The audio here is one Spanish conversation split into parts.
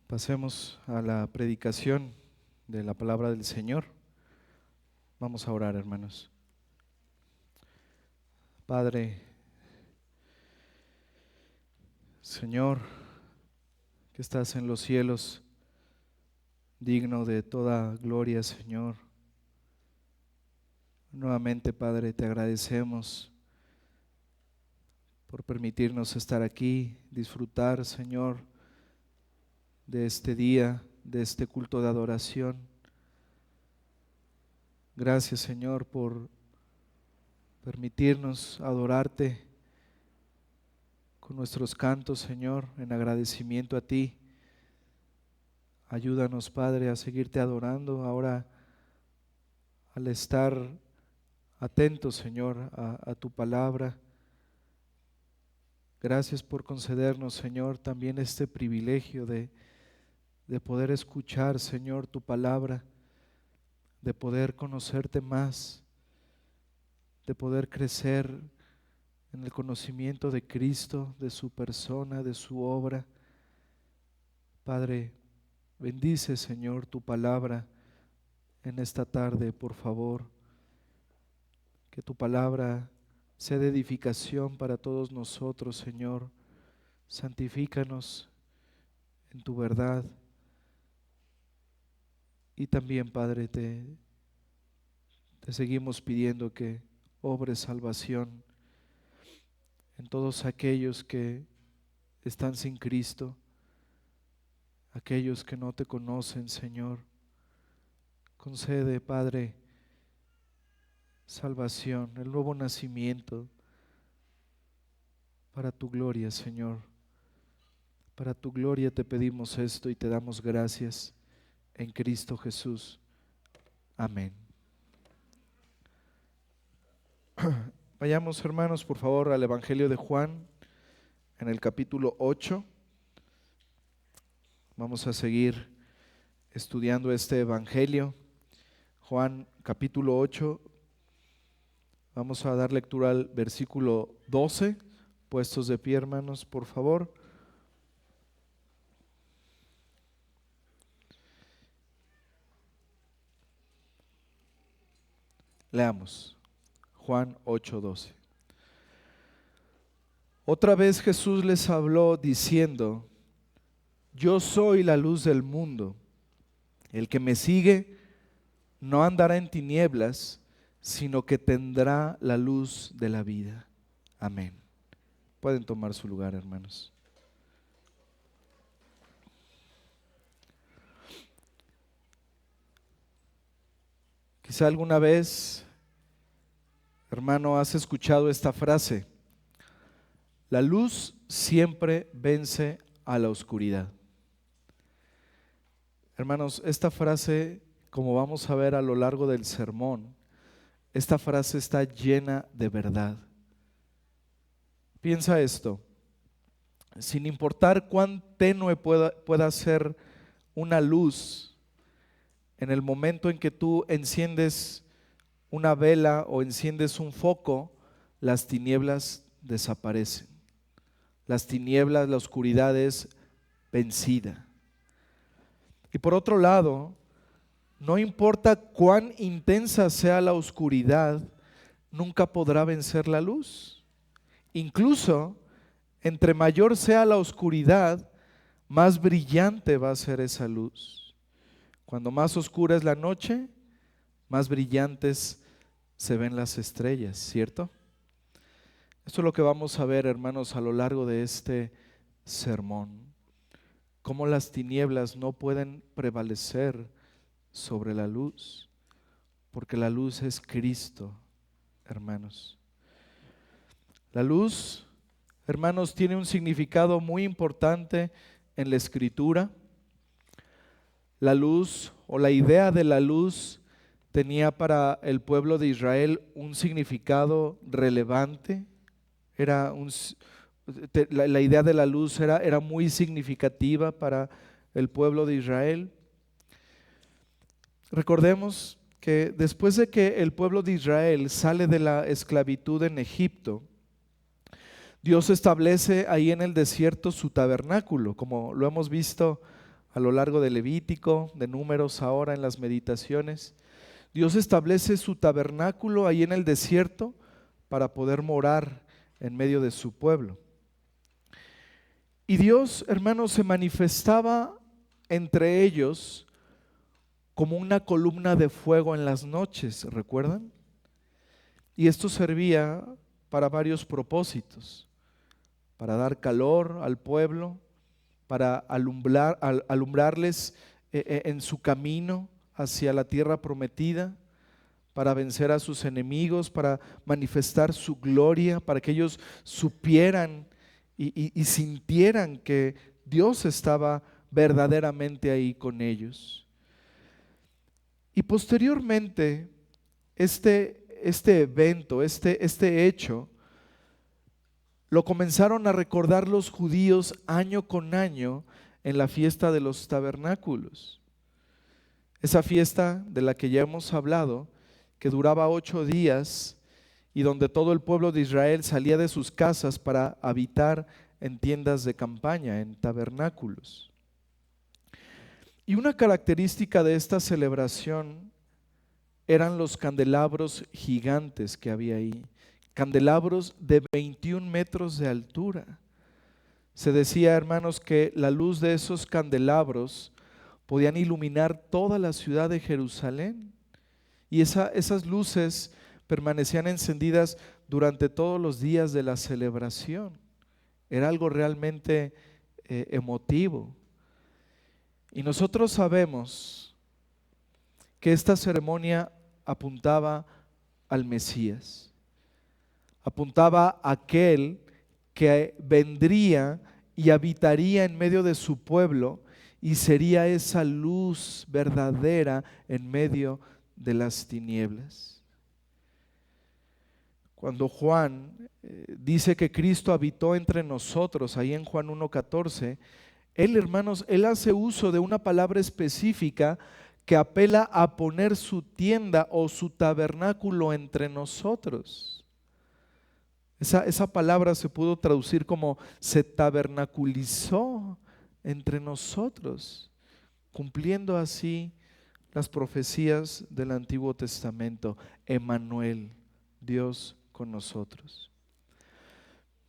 Pasemos a la predicación de la palabra del Señor. Vamos a orar, hermanos. Padre, Señor, que estás en los cielos, digno de toda gloria, Señor. Nuevamente, Padre, te agradecemos por permitirnos estar aquí, disfrutar, Señor, de este día, de este culto de adoración. Gracias, Señor, por permitirnos adorarte con nuestros cantos, Señor, en agradecimiento a ti. Ayúdanos, Padre, a seguirte adorando ahora al estar atentos, Señor, a tu palabra. Gracias por concedernos, Señor, también este privilegio de poder escuchar, Señor, tu palabra, de poder conocerte más, de poder crecer en el conocimiento de Cristo, de su persona, de su obra. Padre, bendice, Señor, tu palabra en esta tarde, por favor. Que tu palabra sea de edificación para todos nosotros, Señor. Santifícanos en tu verdad. Y también, Padre, te seguimos pidiendo que obres salvación en todos aquellos que están sin Cristo, aquellos que no te conocen, Señor. Concede, Padre, salvación, el nuevo nacimiento para tu gloria, Señor. Para tu gloria te pedimos esto y te damos gracias en Cristo Jesús. Amén. Vayamos, hermanos, por favor, al Evangelio de Juan, en el capítulo 8. Vamos a seguir estudiando este Evangelio. Juan, capítulo 8. Vamos a dar lectura al versículo 12. Puestos de pie, hermanos, por favor. Leamos. Juan 8:12. Otra vez Jesús les habló diciendo: Yo soy la luz del mundo. El que me sigue no andará en tinieblas, sino que tendrá la luz de la vida. Amén. Pueden tomar su lugar, hermanos. Quizá alguna vez, hermano, has escuchado esta frase: la luz siempre vence a la oscuridad. Hermanos, esta frase, como vamos a ver a lo largo del sermón, esta frase está llena de verdad. Piensa esto: sin importar cuán tenue pueda ser una luz, en el momento en que tú enciendes una vela o enciendes un foco, las tinieblas desaparecen. Las tinieblas, la oscuridad es vencida. Y por otro lado, no importa cuán intensa sea la oscuridad, nunca podrá vencer la luz. Incluso, entre mayor sea la oscuridad, más brillante va a ser esa luz. Cuando más oscura es la noche, más brillantes se ven las estrellas, ¿cierto? Esto es lo que vamos a ver, hermanos, a lo largo de este sermón. Cómo las tinieblas no pueden prevalecer sobre la luz, porque la luz es Cristo, hermanos. La luz, hermanos, tiene un significado muy importante en la Escritura. La luz, o la idea de la luz, tenía para el pueblo de Israel un significado relevante. La idea de la luz era muy significativa para el pueblo de Israel. Recordemos que después de que el pueblo de Israel sale de la esclavitud en Egipto, Dios establece ahí en el desierto su tabernáculo, como lo hemos visto a lo largo de Levítico, de Números ahora en las meditaciones. Dios establece su tabernáculo ahí en el desierto para poder morar en medio de su pueblo. Y Dios, hermanos, se manifestaba entre ellos como una columna de fuego en las noches, ¿recuerdan? Y esto servía para varios propósitos: para dar calor al pueblo, para alumbrarles en su camino hacia la tierra prometida, para vencer a sus enemigos, para manifestar su gloria, para que ellos supieran y sintieran que Dios estaba verdaderamente ahí con ellos. Y posteriormente, este evento, este hecho, lo comenzaron a recordar los judíos año con año en la fiesta de los tabernáculos. Esa fiesta de la que ya hemos hablado, que duraba 8 días y donde todo el pueblo de Israel salía de sus casas para habitar en tiendas de campaña, en tabernáculos. Y una característica de esta celebración eran los candelabros gigantes que había ahí, candelabros de 21 metros de altura. Se decía, hermanos, que la luz de esos candelabros podían iluminar toda la ciudad de Jerusalén, y esas luces permanecían encendidas durante todos los días de la celebración. Era algo realmente emotivo. Y nosotros sabemos que esta ceremonia apuntaba al Mesías, apuntaba a aquel que vendría y habitaría en medio de su pueblo y sería esa luz verdadera en medio de las tinieblas. Cuando Juan dice que Cristo habitó entre nosotros, ahí en Juan 1:14, él, hermanos, él hace uso de una palabra específica que apela a poner su tienda o su tabernáculo entre nosotros. Esa palabra se pudo traducir como se tabernaculizó entre nosotros, cumpliendo así las profecías del Antiguo Testamento. Emmanuel, Dios con nosotros.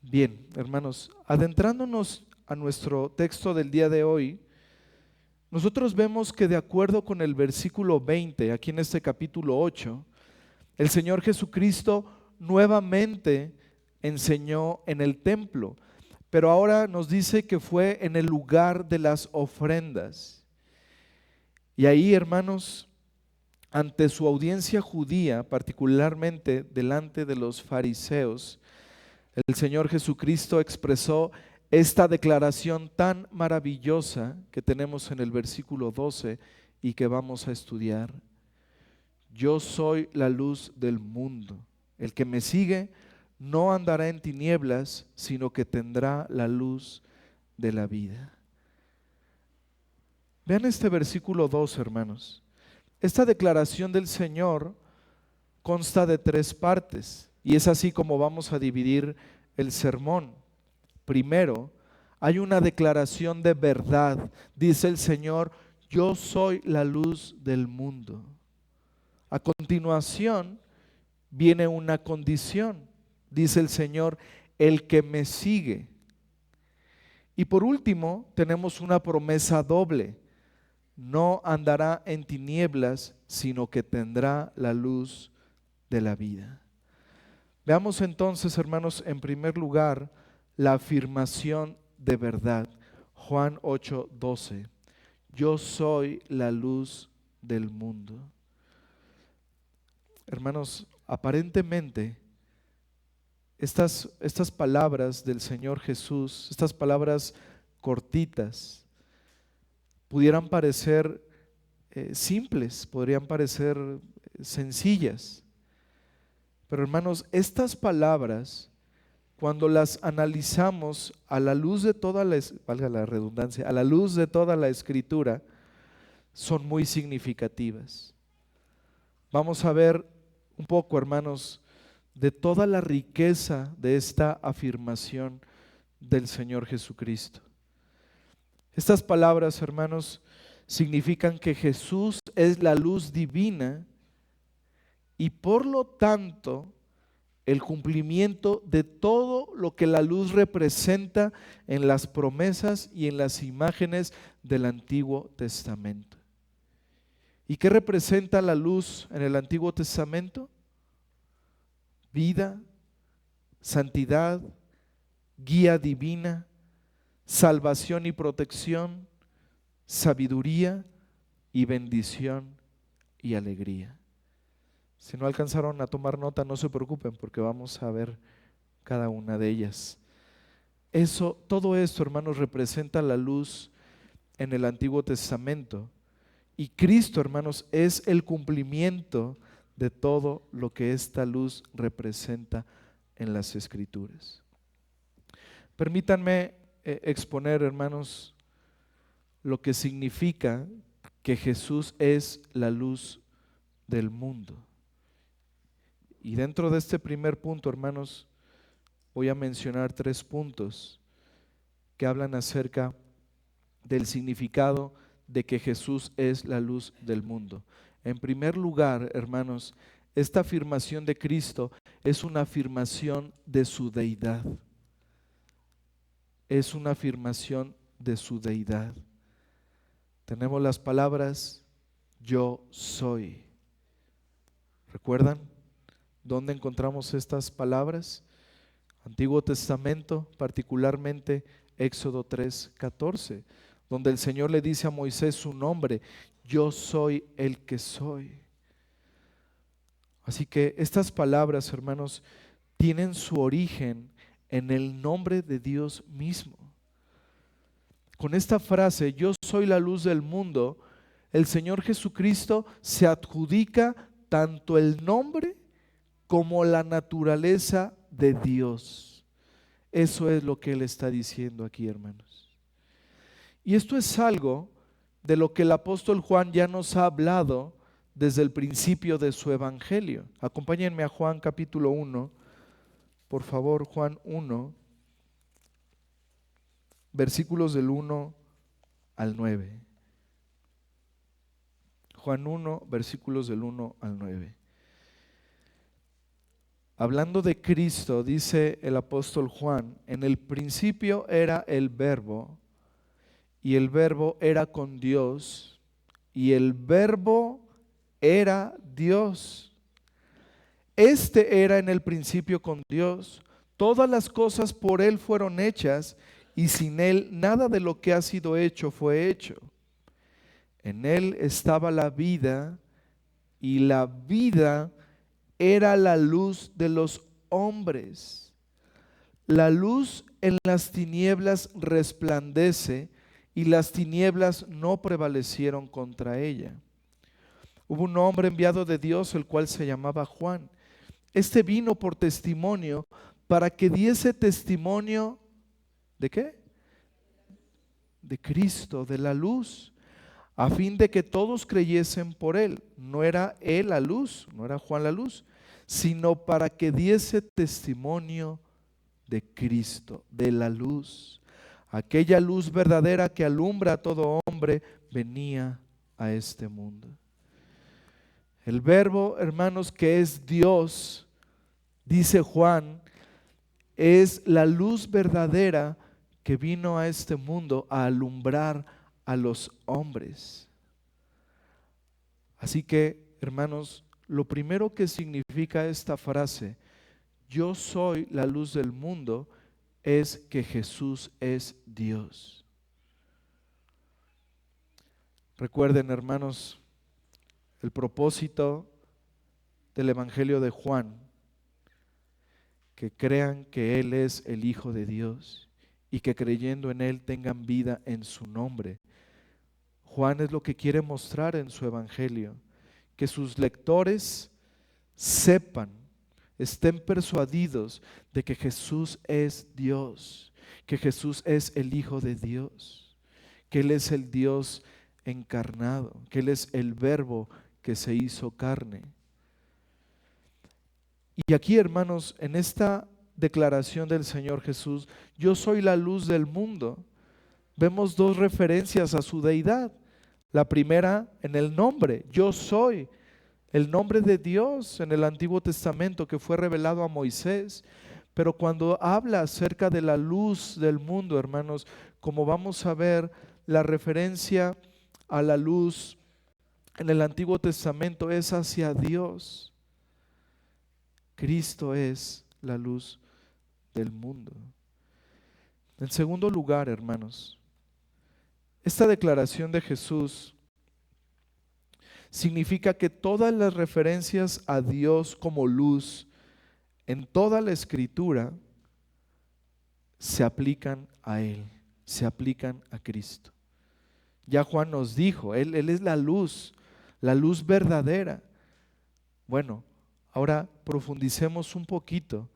Bien, hermanos, adentrándonos a nuestro texto del día de hoy, nosotros vemos que de acuerdo con el versículo 20, aquí en este capítulo 8, el Señor Jesucristo nuevamente enseñó en el templo, pero ahora nos dice que fue en el lugar de las ofrendas. Y ahí, hermanos, ante su audiencia judía, particularmente delante de los fariseos, el Señor Jesucristo expresó esta declaración tan maravillosa que tenemos en el versículo 12 y que vamos a estudiar. Yo soy la luz del mundo. El que me sigue no andará en tinieblas, sino que tendrá la luz de la vida. Vean este versículo 2, hermanos. Esta declaración del Señor consta de 3 partes y es así como vamos a dividir el sermón. Primero, hay una declaración de verdad. Dice el Señor, yo soy la luz del mundo. A continuación viene una condición. Dice el Señor, el que me sigue. Y por último, tenemos una promesa doble. No andará en tinieblas, sino que tendrá la luz de la vida. Veamos entonces, hermanos, en primer lugar, la afirmación de verdad. Juan 8:12. Yo soy la luz del mundo. Hermanos, aparentemente estas palabras del Señor Jesús, estas palabras cortitas, pudieran parecer simples, podrían parecer sencillas. Pero hermanos, estas palabras, cuando las analizamos a la luz de toda valga la redundancia, a la luz de toda la Escritura, son muy significativas. Vamos a ver un poco, hermanos, de toda la riqueza de esta afirmación del Señor Jesucristo. Estas palabras, hermanos, significan que Jesús es la luz divina y por lo tanto el cumplimiento de todo lo que la luz representa en las promesas y en las imágenes del Antiguo Testamento. ¿Y qué representa la luz en el Antiguo Testamento? Vida, santidad, guía divina, salvación y protección, sabiduría y bendición y alegría. Si no alcanzaron a tomar nota, no se preocupen porque vamos a ver cada una de ellas. Todo esto, hermanos, representa la luz en el Antiguo Testamento. Y Cristo, hermanos, es el cumplimiento de todo lo que esta luz representa en las Escrituras. Permítanme exponer, hermanos, lo que significa que Jesús es la luz del mundo. Y dentro de este primer punto, hermanos, voy a mencionar 3 puntos que hablan acerca del significado de que Jesús es la luz del mundo. En primer lugar, hermanos, esta afirmación de Cristo es una afirmación de su deidad. Es una afirmación de su deidad. Tenemos las palabras yo soy. ¿Recuerdan dónde encontramos estas palabras? Antiguo Testamento, particularmente Éxodo 3:14, donde el Señor le dice a Moisés su nombre: yo soy el que soy. Así que estas palabras, hermanos, tienen su origen en el nombre de Dios mismo. Con esta frase, yo soy la luz del mundo, el Señor Jesucristo se adjudica tanto el nombre como la naturaleza de Dios. Eso es lo que Él está diciendo aquí, hermanos. Y esto es algo de lo que el apóstol Juan ya nos ha hablado desde el principio de su evangelio. Acompáñenme a Juan capítulo 1, por favor, Juan 1, versículos del 1 al 9. Juan 1, versículos del 1 al 9. Hablando de Cristo, dice el apóstol Juan: en el principio era el Verbo, y el Verbo era con Dios, y el Verbo era Dios. Este era en el principio con Dios. Todas las cosas por Él fueron hechas, y sin Él nada de lo que ha sido hecho fue hecho. En Él estaba la vida, y la vida era la luz de los hombres. La luz en las tinieblas resplandece, y las tinieblas no prevalecieron contra ella. Hubo un hombre enviado de Dios, el cual se llamaba Juan. Este vino por testimonio, para que diese testimonio ¿de qué? De Cristo, de la luz, a fin de que todos creyesen por Él. No era Él la luz, no era Juan la luz, sino para que diese testimonio de Cristo, de la luz. Aquella luz verdadera que alumbra a todo hombre venía a este mundo. El Verbo, hermanos, que es Dios, dice Juan, es la luz verdadera que vino a este mundo a alumbrar a los hombres. Así que, hermanos, lo primero que significa esta frase, yo soy la luz del mundo, es que Jesús es Dios. Recuerden, hermanos, el propósito del Evangelio de Juan, que crean que Él es el Hijo de Dios y que creyendo en Él tengan vida en su nombre. Juan es lo que quiere mostrar en su Evangelio, que sus lectores sepan, estén persuadidos de que Jesús es Dios, que Jesús es el Hijo de Dios, que Él es el Dios encarnado, que Él es el Verbo que se hizo carne. Y aquí, hermanos, en esta declaración del Señor Jesús, yo soy la luz del mundo, vemos dos referencias a su deidad. La primera en el nombre, yo soy, el nombre de Dios en el Antiguo Testamento que fue revelado a Moisés. Pero cuando habla acerca de la luz del mundo, hermanos, como vamos a ver, la referencia a la luz en el Antiguo Testamento es hacia Dios. Cristo es la luz del mundo. En segundo lugar, hermanos, esta declaración de Jesús significa que todas las referencias a Dios como luz en toda la Escritura se aplican a Él, se aplican a Cristo. Ya Juan nos dijo, Él es la luz verdadera. Bueno, ahora profundicemos un poquito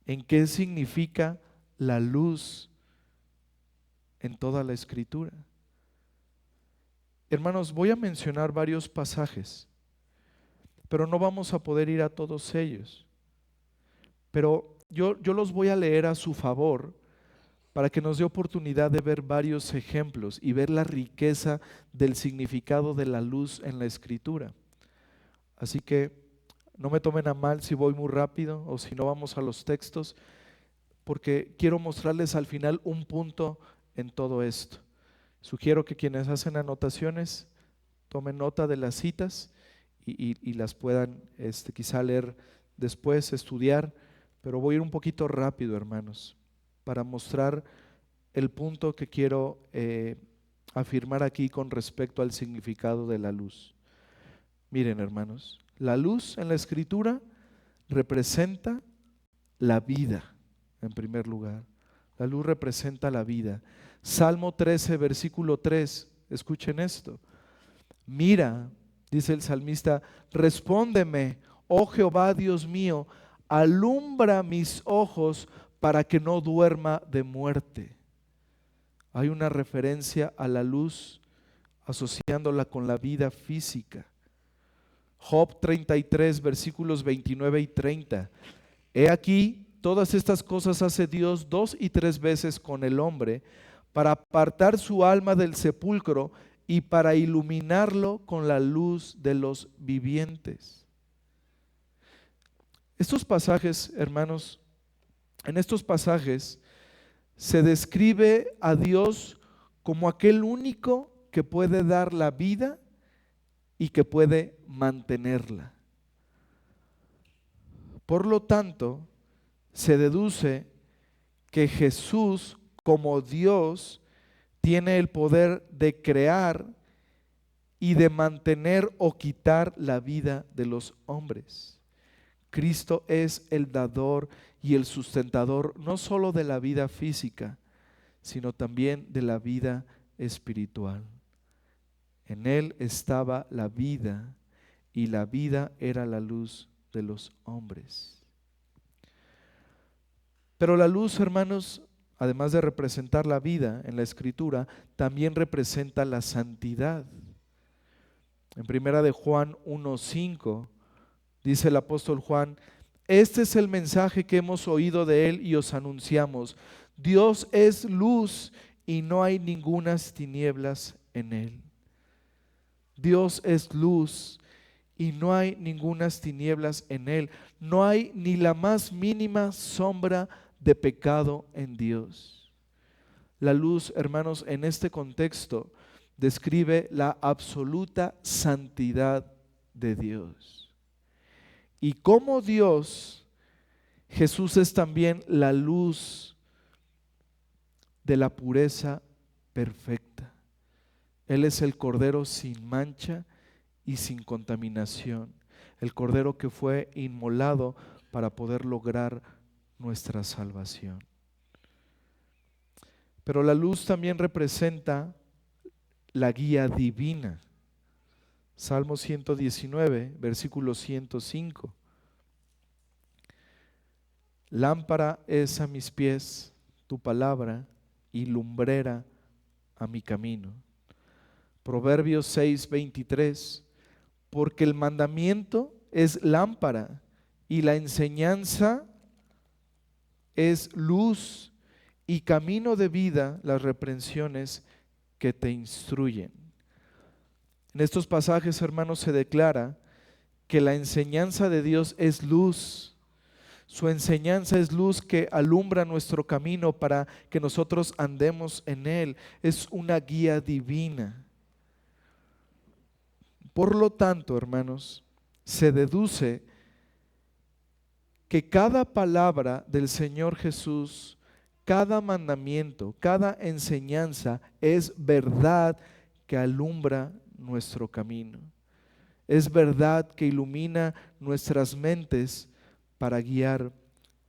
en qué significa la luz en toda la Escritura. Hermanos, voy a mencionar varios pasajes, pero no vamos a poder ir a todos ellos. Pero yo los voy a leer a su favor para que nos dé oportunidad de ver varios ejemplos y ver la riqueza del significado de la luz en la Escritura. Así que no me tomen a mal si voy muy rápido o si no vamos a los textos, porque quiero mostrarles al final un punto en todo esto. Sugiero que quienes hacen anotaciones tomen nota de las citas y las puedan quizá leer después, estudiar, pero voy a ir un poquito rápido, hermanos, para mostrar el punto que quiero afirmar aquí con respecto al significado de la luz. Miren, hermanos, la luz en la Escritura representa la vida, en primer lugar. La luz representa la vida. Salmo 13, versículo 3, escuchen esto. Mira, dice el salmista, respóndeme, oh Jehová Dios mío, alumbra mis ojos para que no duerma de muerte. Hay una referencia a la luz asociándola con la vida física. Job 33, versículos 29 y 30. He aquí, todas estas cosas hace Dios 2 y 3 veces con el hombre, para apartar su alma del sepulcro y para iluminarlo con la luz de los vivientes. Estos pasajes, hermanos, en estos pasajes se describe a Dios como aquel único que puede dar la vida y que puede mantenerla. Por lo tanto, se deduce que Jesús, como Dios, tiene el poder de crear y de mantener o quitar la vida de los hombres. Cristo es el dador y el sustentador no solo de la vida física, sino también de la vida espiritual. En Él estaba la vida y la vida era la luz de los hombres. Pero la luz, hermanos, además de representar la vida en la Escritura, también representa la santidad. En primera de Juan 1:5 dice el apóstol Juan, este es el mensaje que hemos oído de Él y os anunciamos. Dios es luz y no hay ningunas tinieblas en Él. Dios es luz y no hay ningunas tinieblas en Él. No hay ni la más mínima sombra de pecado en Dios. La luz, hermanos, en este contexto describe la absoluta santidad de Dios. Y como Dios, Jesús es también la luz de la pureza perfecta. Él es el Cordero sin mancha y sin contaminación, el Cordero que fue inmolado para poder lograr nuestra salvación. Pero la luz también representa la guía divina. Salmo 119, versículo 105. Lámpara es a mis pies tu palabra y lumbrera a mi camino. Proverbios 6, 23. Porque el mandamiento es lámpara y la enseñanza es luz y camino de vida las reprensiones que te instruyen. En estos pasajes, hermanos, se declara que la enseñanza de Dios es luz. Su enseñanza es luz que alumbra nuestro camino para que nosotros andemos en él. Es una guía divina. Por lo tanto, hermanos, se deduce que cada palabra del Señor Jesús, cada mandamiento, cada enseñanza es verdad que alumbra nuestro camino. Es verdad que ilumina nuestras mentes para guiar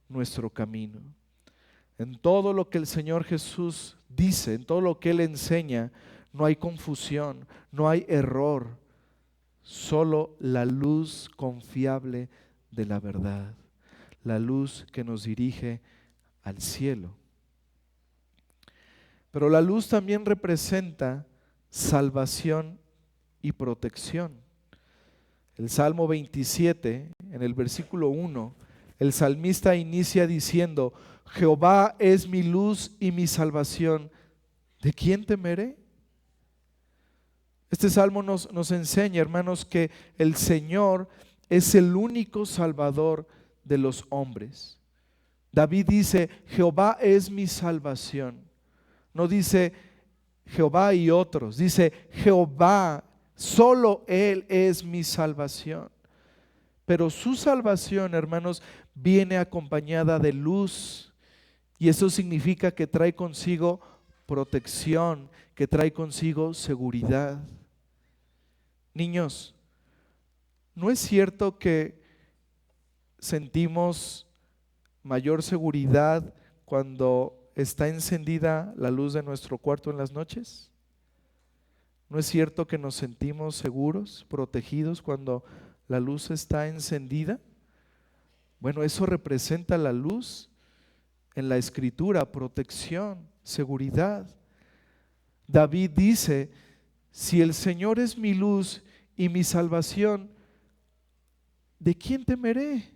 nuestro camino. En todo lo que el Señor Jesús dice, en todo lo que Él enseña, no hay confusión, no hay error, solo la luz confiable de la verdad, la luz que nos dirige al cielo. Pero la luz también representa salvación y protección. El Salmo 27, en el versículo 1, el salmista inicia diciendo: Jehová es mi luz y mi salvación, ¿de quién temeré? Este salmo nos enseña, hermanos, que el Señor es el único salvador de los hombres. David dice: Jehová es mi salvación. No dice Jehová y otros, dice Jehová, solo Él es mi salvación. Pero su salvación, hermanos, viene acompañada de luz, y eso significa que trae consigo protección, que trae consigo seguridad. Niños, ¿no es cierto que sentimos mayor seguridad cuando está encendida la luz de nuestro cuarto en las noches? ¿No es cierto que nos sentimos seguros, protegidos cuando la luz está encendida? Bueno, eso representa la luz en la Escritura: protección, seguridad. David dice: si el Señor es mi luz y mi salvación, ¿de quién temeré?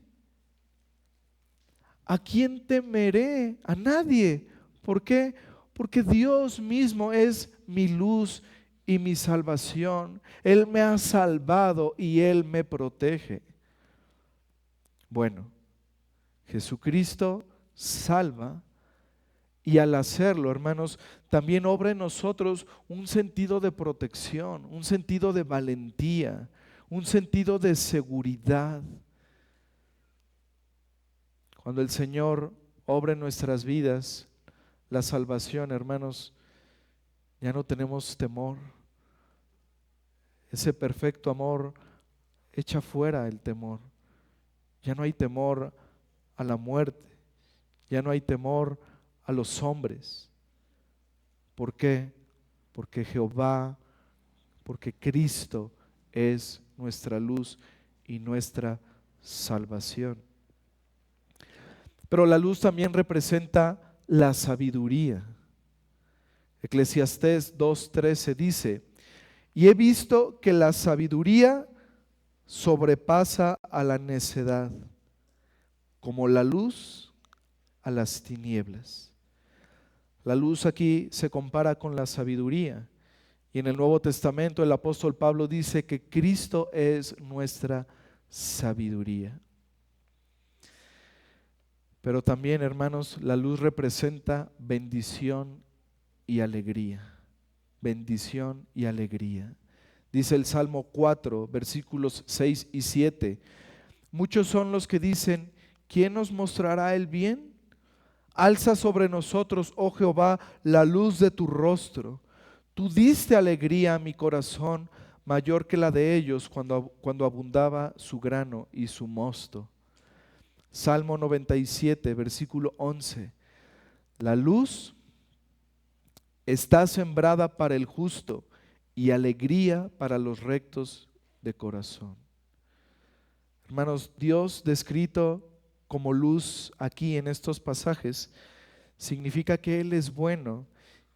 ¿A quién temeré? A nadie. ¿Por qué? Porque Dios mismo es mi luz y mi salvación. Él me ha salvado y Él me protege. Bueno, Jesucristo salva, y al hacerlo, hermanos, también obra en nosotros un sentido de protección, un sentido de valentía, un sentido de seguridad. Cuando el Señor obra en nuestras vidas la salvación, hermanos, ya no tenemos temor. Ese perfecto amor echa fuera el temor. Ya no hay temor a la muerte, ya no hay temor a los hombres. ¿Por qué? Porque Jehová, porque Cristo es nuestra luz y nuestra salvación. Pero la luz también representa la sabiduría. Eclesiastés 2:13 dice: y he visto que la sabiduría sobrepasa a la necedad, como la luz a las tinieblas. La luz aquí se compara con la sabiduría, y en el Nuevo Testamento el apóstol Pablo dice que Cristo es nuestra sabiduría. Pero también, hermanos, la luz representa bendición y alegría. Bendición y alegría. Dice el Salmo 4, versículos 6 y 7: muchos son los que dicen: ¿quién nos mostrará el bien? Alza sobre nosotros, oh Jehová, la luz de tu rostro. Tú diste alegría a mi corazón, mayor que la de ellos cuando abundaba su grano y su mosto. Salmo 97, versículo 11: la luz está sembrada para el justo y alegría para los rectos de corazón. Hermanos, Dios descrito como luz aquí en estos pasajes significa que Él es bueno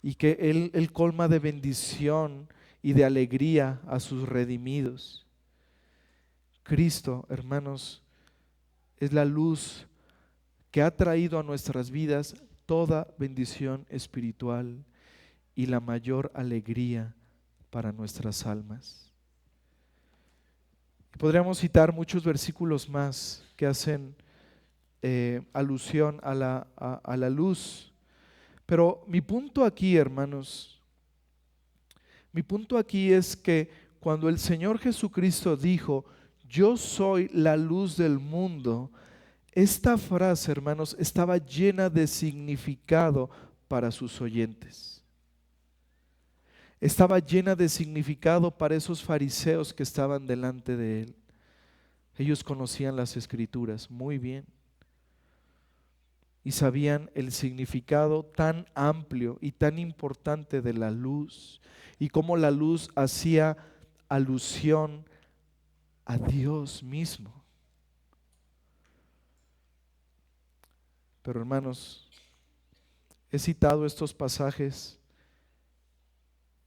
y que Él colma de bendición y de alegría a sus redimidos. Cristo, hermanos, es la luz que ha traído a nuestras vidas toda bendición espiritual y la mayor alegría para nuestras almas. Podríamos citar muchos versículos más que hacen alusión a la luz. Pero mi punto aquí, hermanos, mi punto aquí es que cuando el Señor Jesucristo dijo, yo soy la luz del mundo, esta frase, hermanos, estaba llena de significado para sus oyentes. Estaba llena de significado para esos fariseos que estaban delante de él. Ellos conocían las Escrituras muy bien y sabían el significado tan amplio y tan importante de la luz y cómo la luz hacía alusión a Dios mismo. Pero hermanos, he citado estos pasajes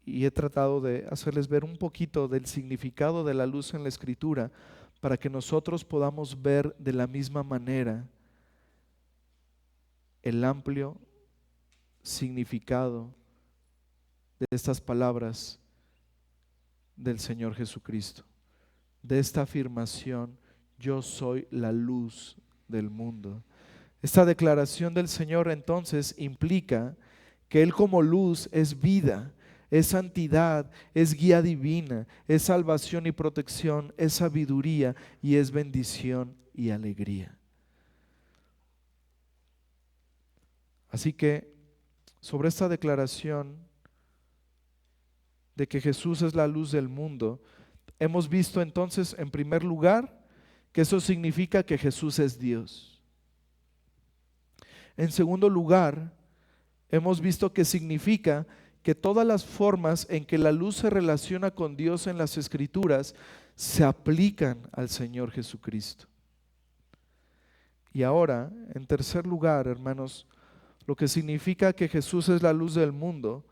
y he tratado de hacerles ver un poquito del significado de la luz en la Escritura para que nosotros podamos ver de la misma manera el amplio significado de estas palabras del Señor Jesucristo, de esta afirmación, yo soy la luz del mundo. Esta declaración del Señor entonces implica que Él como luz es vida, es santidad, es guía divina, es salvación y protección, es sabiduría y es bendición y alegría. Así que sobre esta declaración de que Jesús es la luz del mundo, hemos visto entonces en primer lugar que eso significa que Jesús es Dios. En segundo lugar, hemos visto que significa que todas las formas en que la luz se relaciona con Dios en las Escrituras se aplican al Señor Jesucristo. Y ahora, en tercer lugar, hermanos, lo que significa que Jesús es la luz del mundo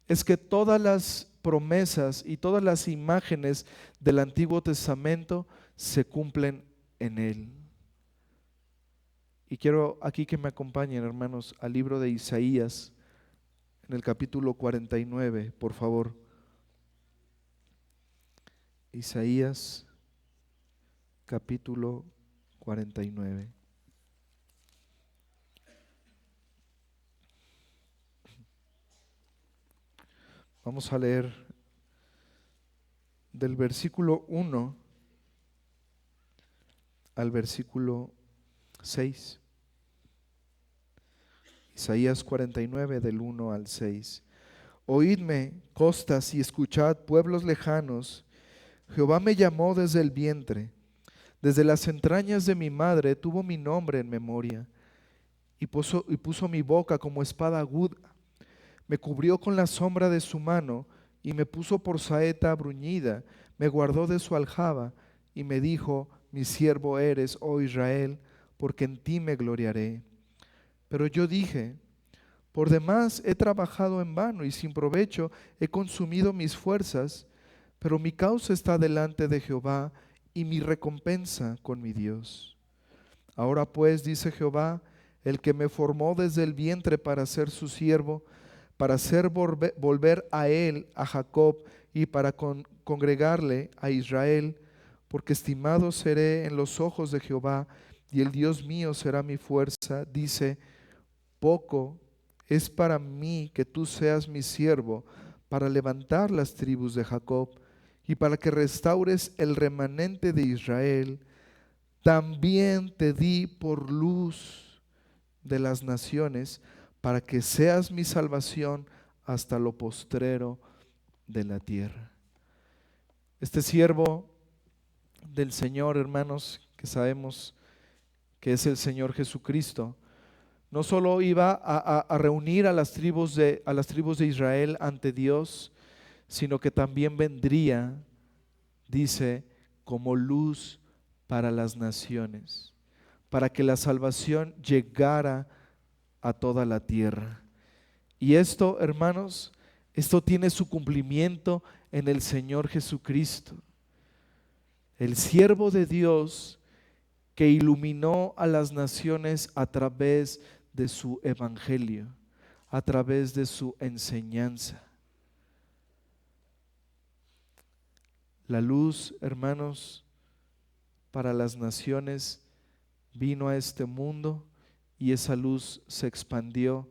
es que todas las promesas y todas las imágenes del Antiguo Testamento se cumplen en Él. Y quiero aquí que me acompañen, hermanos, al libro de Isaías, en el capítulo 49, por favor. Isaías, capítulo 49. Vamos a leer del versículo 1 al versículo 6. Isaías 49 del 1 al 6. Oídme, costas, y escuchad, pueblos lejanos. Jehová me llamó desde el vientre, desde las entrañas de mi madre tuvo mi nombre en memoria, y puso mi boca como espada aguda. Me cubrió con la sombra de su mano, y me puso por saeta bruñida, me guardó de su aljaba, y me dijo, mi siervo eres, oh Israel, porque en ti me gloriaré. Pero yo dije, por demás he trabajado en vano y sin provecho he consumido mis fuerzas, pero mi causa está delante de Jehová y mi recompensa con mi Dios. Ahora pues, dice Jehová, el que me formó desde el vientre para ser su siervo, para hacer volver a él, a Jacob, y para congregarle a Israel, porque estimado seré en los ojos de Jehová, y el Dios mío será mi fuerza, dice, poco es para mí que tú seas mi siervo para levantar las tribus de Jacob y para que restaures el remanente de Israel. También te di por luz de las naciones para que seas mi salvación hasta lo postrero de la tierra. Este siervo del Señor, hermanos, que sabemos que es el Señor Jesucristo, no solo iba a reunir a las tribus de Israel ante Dios, sino que también vendría, dice, como luz para las naciones, para que la salvación llegara a toda la tierra. Y esto, hermanos, esto tiene su cumplimiento en el Señor Jesucristo, el siervo de Dios que iluminó a las naciones a través de su evangelio, a través de su enseñanza. La luz, hermanos, para las naciones vino a este mundo y esa luz se expandió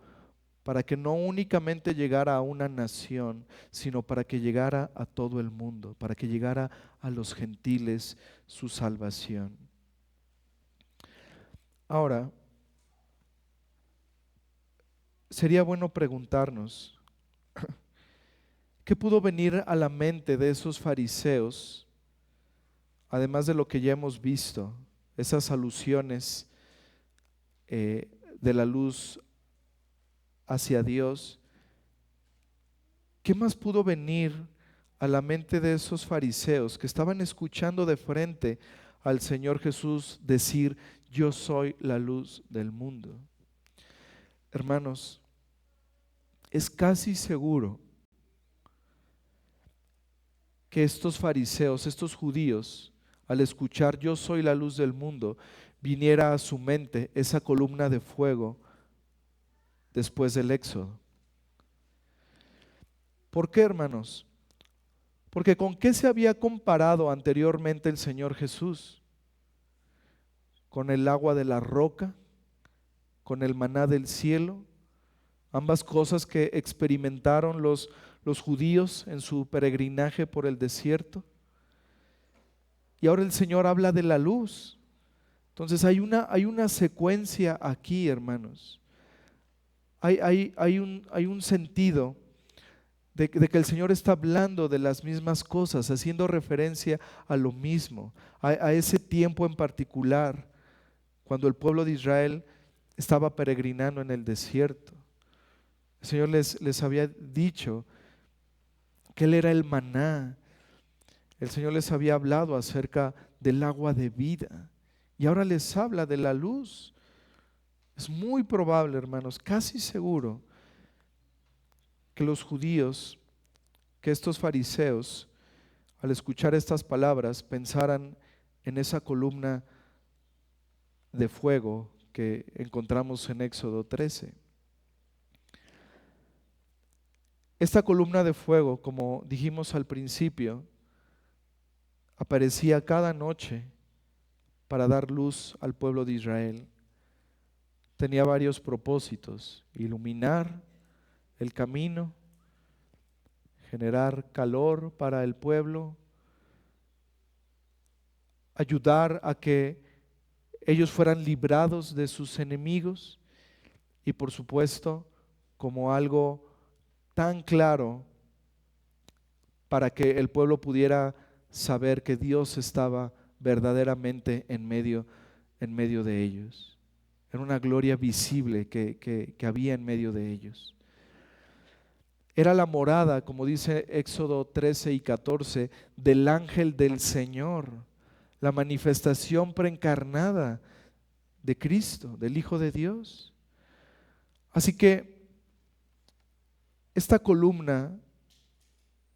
para que no únicamente llegara a una nación, sino para que llegara a todo el mundo, para que llegara a los gentiles su salvación. Ahora, sería bueno preguntarnos, ¿qué pudo venir a la mente de esos fariseos, además de lo que ya hemos visto, esas alusiones de la luz hacia Dios? ¿Qué más pudo venir a la mente de esos fariseos que estaban escuchando de frente al Señor Jesús decir: yo soy la luz del mundo? Hermanos, es casi seguro que estos fariseos, estos judíos, al escuchar yo soy la luz del mundo, viniera a su mente esa columna de fuego después del Éxodo. ¿Por qué, hermanos? Porque ¿con qué se había comparado anteriormente el Señor Jesús? ¿Con el agua de la roca? ¿Con el maná del cielo? Ambas cosas que experimentaron los judíos en su peregrinaje por el desierto. Y ahora el Señor habla de la luz. Entonces hay una secuencia aquí, hermanos. Hay un sentido de que el Señor está hablando de las mismas cosas, haciendo referencia a lo mismo, a ese tiempo en particular, cuando el pueblo de Israel estaba peregrinando en el desierto. El Señor les había dicho que Él era el maná. El Señor les había hablado acerca del agua de vida y ahora les habla de la luz. Es muy probable, hermanos, casi seguro, que los judíos, que estos fariseos, al escuchar estas palabras, pensaran en esa columna de fuego que encontramos en Éxodo 13. Esta columna de fuego, como dijimos al principio, aparecía cada noche para dar luz al pueblo de Israel. Tenía varios propósitos: iluminar el camino, generar calor para el pueblo, ayudar a que ellos fueran librados de sus enemigos y, por supuesto, como algo tan claro para que el pueblo pudiera saber que Dios estaba verdaderamente en medio de ellos. Era una gloria visible que había en medio de ellos. Era la morada, como dice Éxodo 13 y 14, del ángel del Señor, la manifestación preencarnada de Cristo, del Hijo de Dios. Así que esta columna,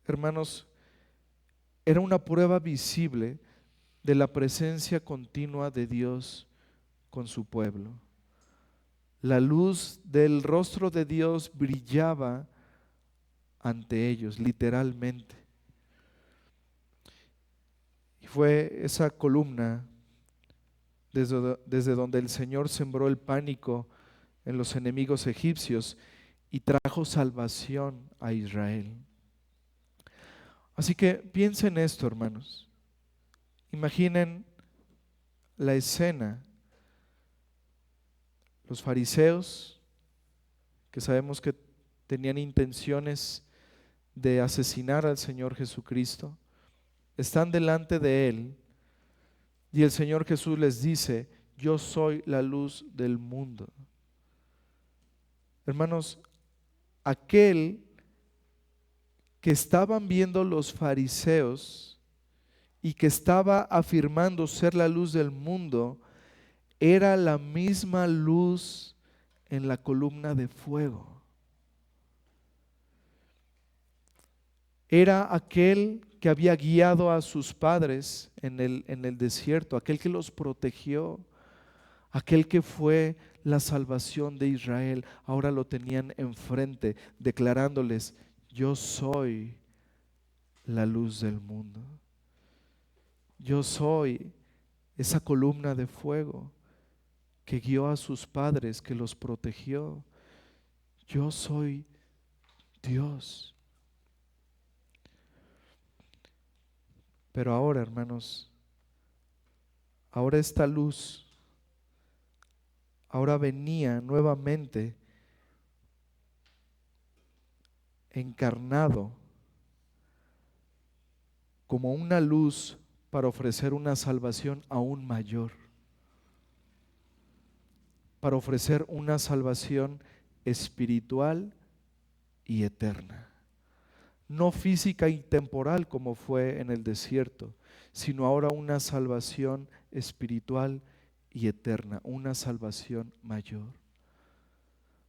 hermanos, era una prueba visible de la presencia continua de Dios con su pueblo. La luz del rostro de Dios brillaba ante ellos, literalmente. Y fue esa columna desde donde el Señor sembró el pánico en los enemigos egipcios y trajo salvación a Israel. Así que piensen esto, hermanos. Imaginen la escena. Los fariseos, que sabemos que tenían intenciones de asesinar al Señor Jesucristo, están delante de Él y el Señor Jesús les dice: yo soy la luz del mundo. Hermanos, aquel que estaban viendo los fariseos y que estaba afirmando ser la luz del mundo, era la misma luz en la columna de fuego. Era aquel que había guiado a sus padres en el desierto, aquel que los protegió, aquel que fue la salvación de Israel, ahora lo tenían enfrente, declarándoles: yo soy la luz del mundo. Yo soy esa columna de fuego que guió a sus padres, que los protegió. Yo soy Dios. Pero ahora, hermanos, ahora esta luz, ahora venía nuevamente encarnado como una luz para ofrecer una salvación aún mayor, para ofrecer una salvación espiritual y eterna. No física y temporal como fue en el desierto, sino ahora una salvación espiritual y eterna, una salvación mayor.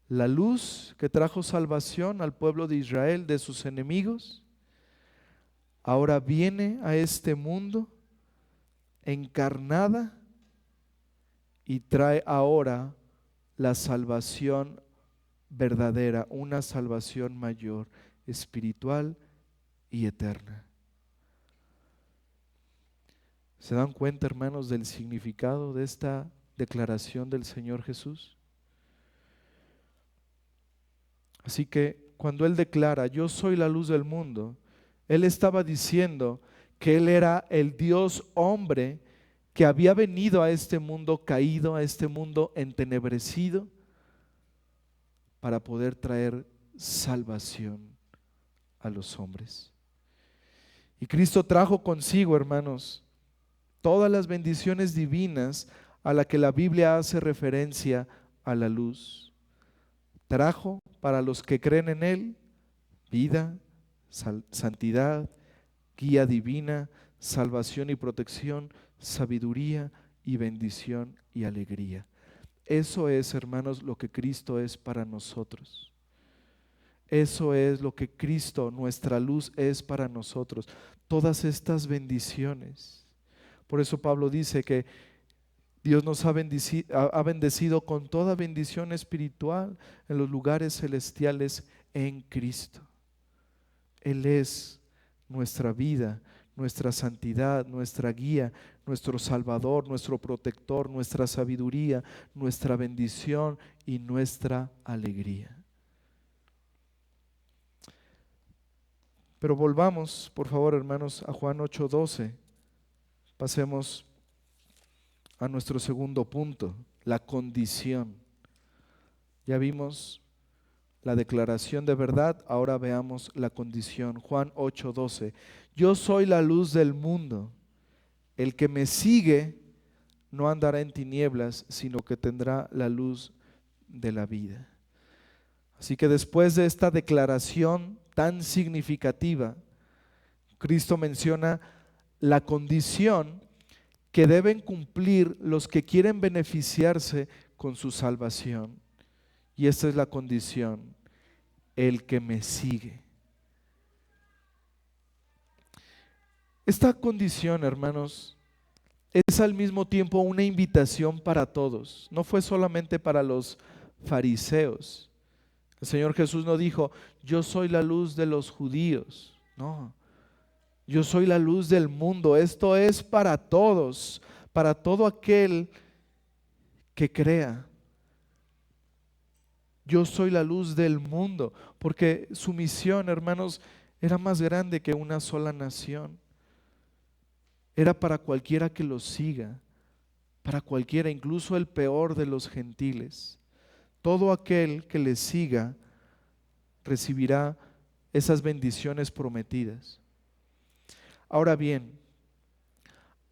La luz que trajo salvación al pueblo de Israel de sus enemigos, ahora viene a este mundo encarnada y trae ahora la salvación verdadera, una salvación mayor, espiritual y eterna. ¿Se dan cuenta, hermanos, del significado de esta declaración del Señor Jesús? Así que cuando Él declara: yo soy la luz del mundo, Él estaba diciendo que Él era el Dios hombre que había venido a este mundo caído, a este mundo entenebrecido, para poder traer salvación a los hombres. Y Cristo trajo consigo, hermanos, todas las bendiciones divinas a las que la Biblia hace referencia a la luz. Trajo para los que creen en Él vida, santidad, guía divina, salvación y protección, sabiduría y bendición y alegría. Eso es, hermanos, lo que Cristo es para nosotros. Eso es lo que Cristo, nuestra luz, es para nosotros. Todas estas bendiciones. Por eso Pablo dice que Dios nos ha bendecido con toda bendición espiritual en los lugares celestiales en Cristo. Él es nuestra vida, nuestra santidad, nuestra guía, nuestro Salvador, nuestro protector, nuestra sabiduría, nuestra bendición y nuestra alegría. Pero volvamos, por favor, hermanos, a Juan 8:12. Pasemos a nuestro segundo punto, la condición. Ya vimos la declaración de verdad, ahora veamos la condición. Juan 8:12. Yo soy la luz del mundo. El que me sigue no andará en tinieblas, sino que tendrá la luz de la vida. Así que después de esta declaración tan significativa, Cristo menciona la condición que deben cumplir los que quieren beneficiarse con su salvación. Y esta es la condición: el que me sigue. Esta condición, hermanos, es al mismo tiempo una invitación para todos. No fue solamente para los fariseos. El Señor Jesús no dijo: yo soy la luz de los judíos. No, yo soy la luz del mundo. Esto es para todos, para todo aquel que crea. Yo soy la luz del mundo, porque su misión, hermanos, era más grande que una sola nación. Era para cualquiera que lo siga, para cualquiera, incluso el peor de los gentiles. Todo aquel que le siga recibirá esas bendiciones prometidas. Ahora bien,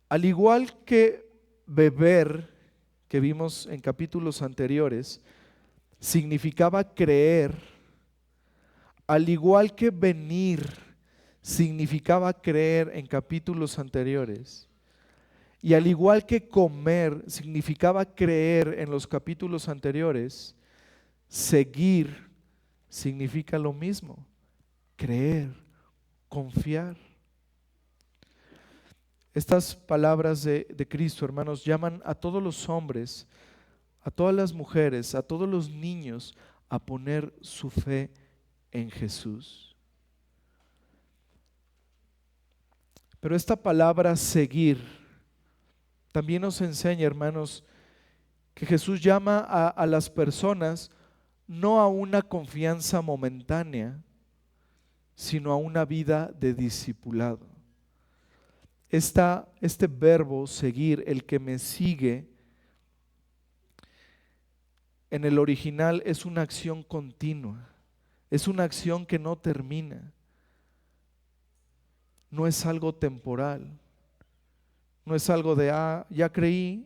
al igual que beber, que vimos en capítulos anteriores, significaba creer, al igual que venir significaba creer en capítulos anteriores, y al igual que comer significaba creer en los capítulos anteriores, seguir significa lo mismo: creer, confiar. Estas palabras de Cristo, hermanos, llaman a todos los hombres a todas las mujeres, a todos los niños a poner su fe en Jesús. Pero esta palabra seguir también nos enseña, hermanos, que Jesús llama a las personas no a una confianza momentánea, sino a una vida de discipulado. Este verbo seguir, el que me sigue, en el original es una acción continua, es una acción que no termina, no es algo temporal, no es algo de, ya creí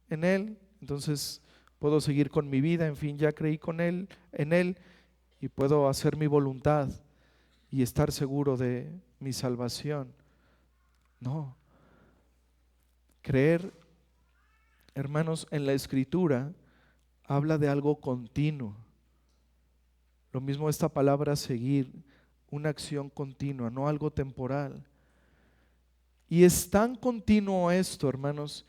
en Él, entonces puedo seguir con mi vida, en fin, ya creí en Él y puedo hacer mi voluntad y estar seguro de mi salvación. No, creer, hermanos, en la Escritura habla de algo continuo. Lo mismo esta palabra seguir, una acción continua, no algo temporal. Y es tan continuo esto, hermanos,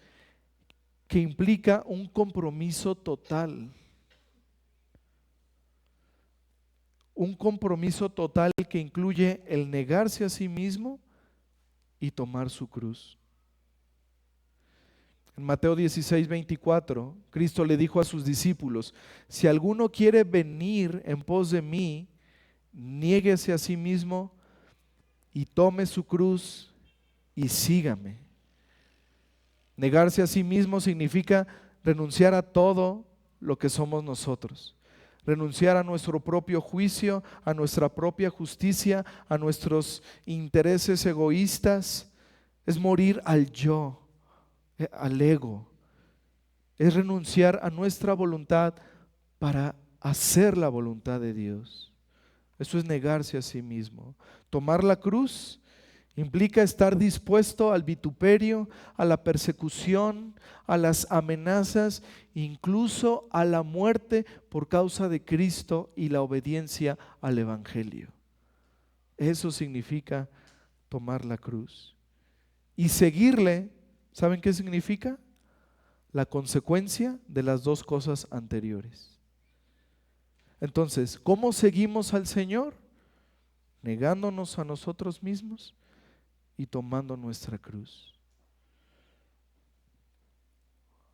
que implica un compromiso total. Un compromiso total que incluye el negarse a sí mismo y tomar su cruz. En Mateo 16:24, Cristo le dijo a sus discípulos: si alguno quiere venir en pos de mí, niéguese a sí mismo y tome su cruz y sígame. Negarse a sí mismo significa renunciar a todo lo que somos nosotros. Renunciar a nuestro propio juicio, a nuestra propia justicia, a nuestros intereses egoístas. Es morir al yo, al ego. Es renunciar a nuestra voluntad para hacer la voluntad de Dios. Eso es negarse a sí mismo. Tomar la cruz implica estar dispuesto al vituperio, a la persecución, a las amenazas, incluso a la muerte por causa de Cristo y la obediencia al Evangelio. Eso significa tomar la cruz. Y seguirle, ¿saben qué significa? La consecuencia de las dos cosas anteriores. Entonces, ¿cómo seguimos al Señor? Negándonos a nosotros mismos y tomando nuestra cruz.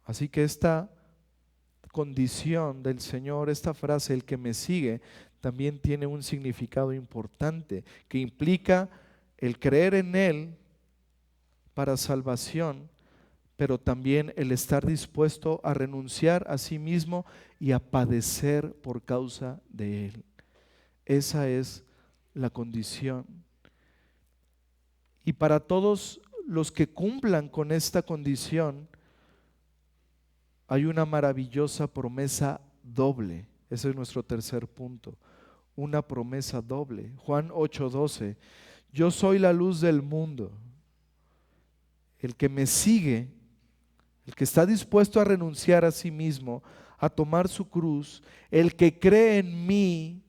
Así que esta condición del Señor, esta frase, el que me sigue, también tiene un significado importante que implica el creer en Él para salvación, pero también el estar dispuesto a renunciar a sí mismo y a padecer por causa de Él. Esa es la condición. Y para todos los que cumplan con esta condición, hay una maravillosa promesa doble. Ese es nuestro tercer punto. Una promesa doble. Juan 8:12. Yo soy la luz del mundo. El que me sigue, el que está dispuesto a renunciar a sí mismo, a tomar su cruz, el que cree en mí,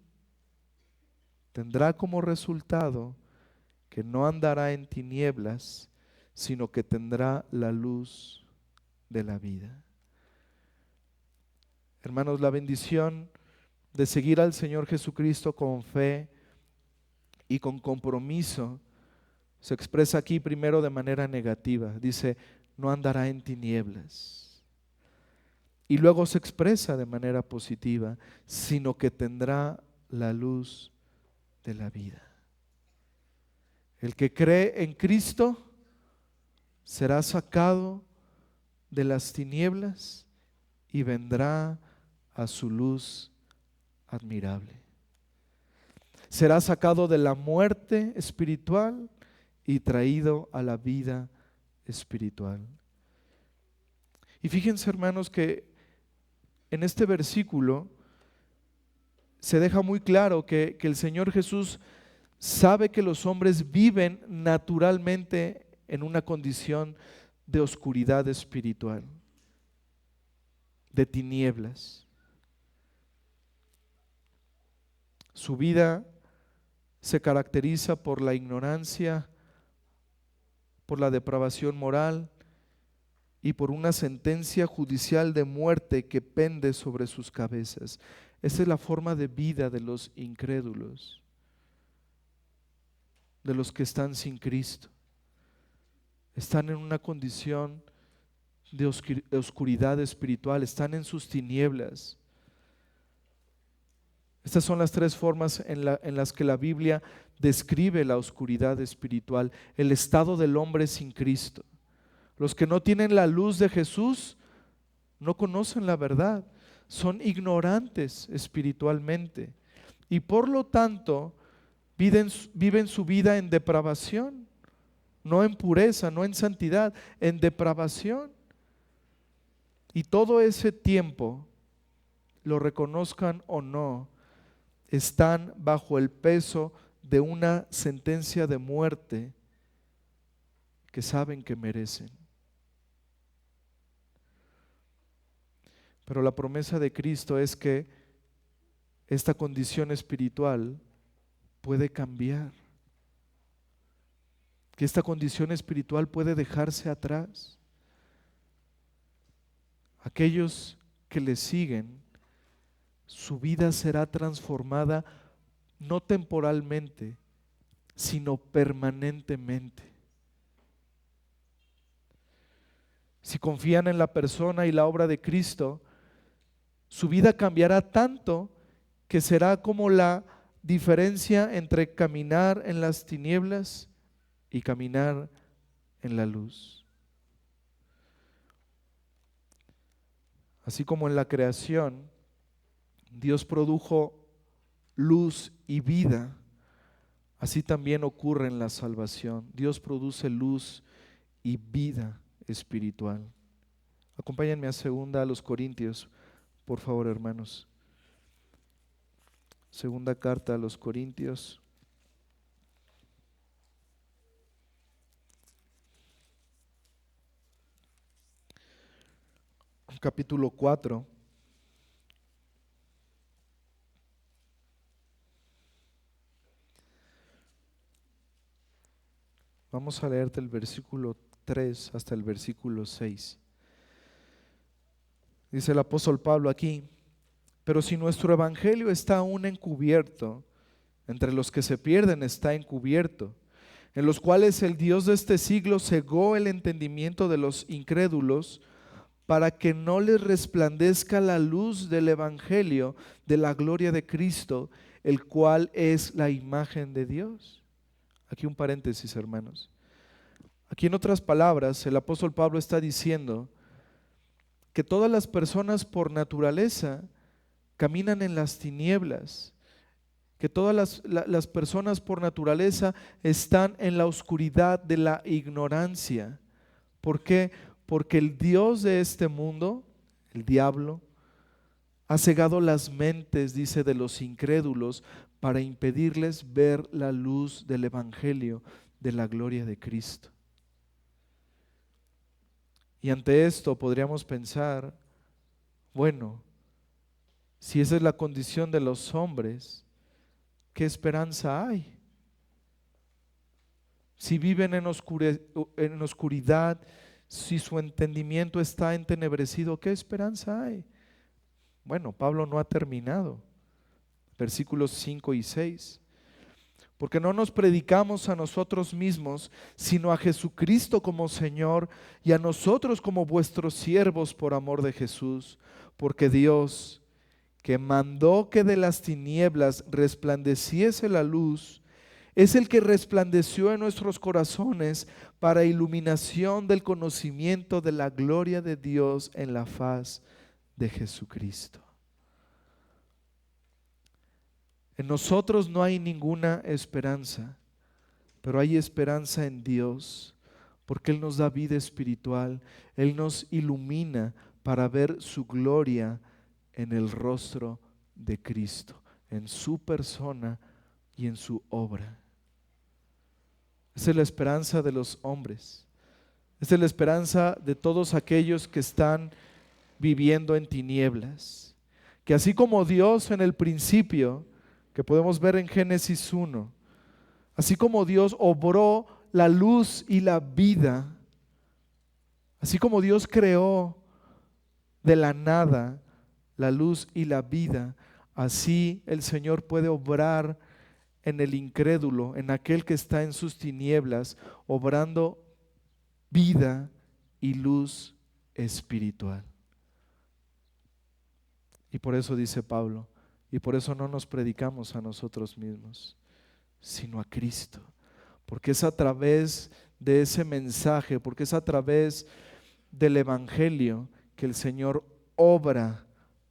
tendrá como resultado que no andará en tinieblas, sino que tendrá la luz de la vida. Hermanos, la bendición de seguir al Señor Jesucristo con fe y con compromiso se expresa aquí primero de manera negativa. Dice, no andará en tinieblas. Y luego se expresa de manera positiva, sino que tendrá la luz de la vida. El que cree en Cristo será sacado de las tinieblas y vendrá a su luz admirable. Será sacado de la muerte espiritual y traído a la vida espiritual. Y fíjense, hermanos, que en este versículo se deja muy claro que el Señor Jesús sabe que los hombres viven naturalmente en una condición de oscuridad espiritual, de tinieblas. Su vida se caracteriza por la ignorancia, por la depravación moral y por una sentencia judicial de muerte que pende sobre sus cabezas. Esa es la forma de vida de los incrédulos, de los que están sin Cristo. Están en una condición de oscuridad espiritual, están en sus tinieblas. Estas son las tres formas en las que la Biblia describe la oscuridad espiritual, el estado del hombre sin Cristo. Los que no tienen la luz de Jesús no conocen la verdad, son ignorantes espiritualmente y por lo tanto viven su vida en depravación, no en pureza, no en santidad, en depravación. Y todo ese tiempo, lo reconozcan o no, están bajo el peso de una sentencia de muerte que saben que merecen. Pero la promesa de Cristo es que esta condición espiritual puede cambiar, que esta condición espiritual puede dejarse atrás. Aquellos que le siguen, su vida será transformada no temporalmente, sino permanentemente. Si confían en la persona y la obra de Cristo, su vida cambiará tanto que será como la diferencia entre caminar en las tinieblas y caminar en la luz. Así como en la creación, Dios produjo luz y vida, así también ocurre en la salvación. Dios produce luz y vida espiritual. Acompáñenme a 2 Corintios, por favor, hermanos. Segunda carta a los Corintios. Capítulo 4. Vamos a leerte el versículo 3 hasta el versículo 6. Dice el apóstol Pablo aquí: pero si nuestro evangelio está aún encubierto, entre los que se pierden está encubierto, en los cuales el Dios de este siglo cegó el entendimiento de los incrédulos, para que no les resplandezca la luz del evangelio de la gloria de Cristo, el cual es la imagen de Dios. Aquí un paréntesis, hermanos. Aquí, en otras palabras, el apóstol Pablo está diciendo que todas las personas por naturaleza caminan en las tinieblas, que todas las personas por naturaleza están en la oscuridad de la ignorancia. ¿Por qué? Porque el Dios de este mundo, el diablo, ha cegado las mentes, dice, de los incrédulos para impedirles ver la luz del evangelio de la gloria de Cristo. Y ante esto podríamos pensar, bueno, si esa es la condición de los hombres, ¿qué esperanza hay? Si viven en oscuridad, si su entendimiento está entenebrecido, ¿qué esperanza hay? Bueno, Pablo no ha terminado. Versículos 5 y 6. Porque no nos predicamos a nosotros mismos, sino a Jesucristo como Señor, y a nosotros como vuestros siervos por amor de Jesús. Porque Dios, que mandó que de las tinieblas resplandeciese la luz, es el que resplandeció en nuestros corazones para iluminación del conocimiento de la gloria de Dios en la faz de Jesucristo. En nosotros no hay ninguna esperanza, pero hay esperanza en Dios, porque Él nos da vida espiritual, Él nos ilumina para ver su gloria en el rostro de Cristo, en su persona y en su obra. Esa es la esperanza de los hombres. Esa es la esperanza de todos aquellos que están viviendo en tinieblas. Que así como Dios en el principio, que podemos ver en Génesis 1, así como Dios obró la luz y la vida Así como Dios creó de la nada la luz y la vida, así el Señor puede obrar en el incrédulo, en aquel que está en sus tinieblas, obrando vida y luz espiritual. Y por eso dice Pablo, y por eso no nos predicamos a nosotros mismos, sino a Cristo. Porque es a través de ese mensaje, porque es a través del Evangelio que el Señor obra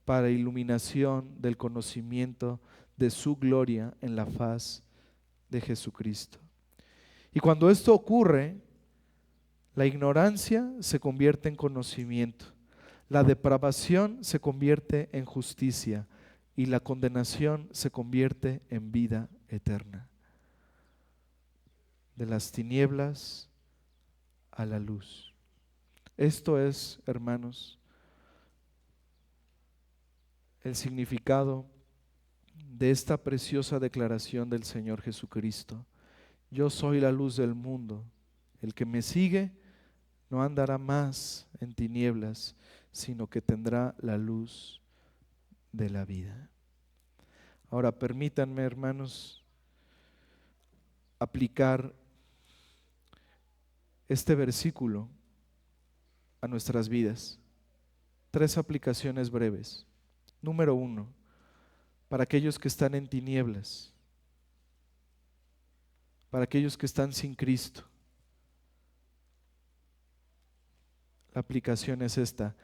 para iluminación del conocimiento de su gloria en la faz de Jesucristo. Y cuando esto ocurre, la ignorancia se convierte en conocimiento, la depravación se convierte en justicia y la condenación se convierte en vida eterna. De las tinieblas a la luz. Esto es, hermanos, el significado de esta preciosa declaración del Señor Jesucristo. Yo soy la luz del mundo. El que me sigue no andará más en tinieblas, sino que tendrá la luz de la vida. Ahora permítanme, hermanos, aplicar este versículo a nuestras vidas. 3 aplicaciones breves. Número 1, para aquellos que están en tinieblas, para aquellos que están sin Cristo. La aplicación es esta: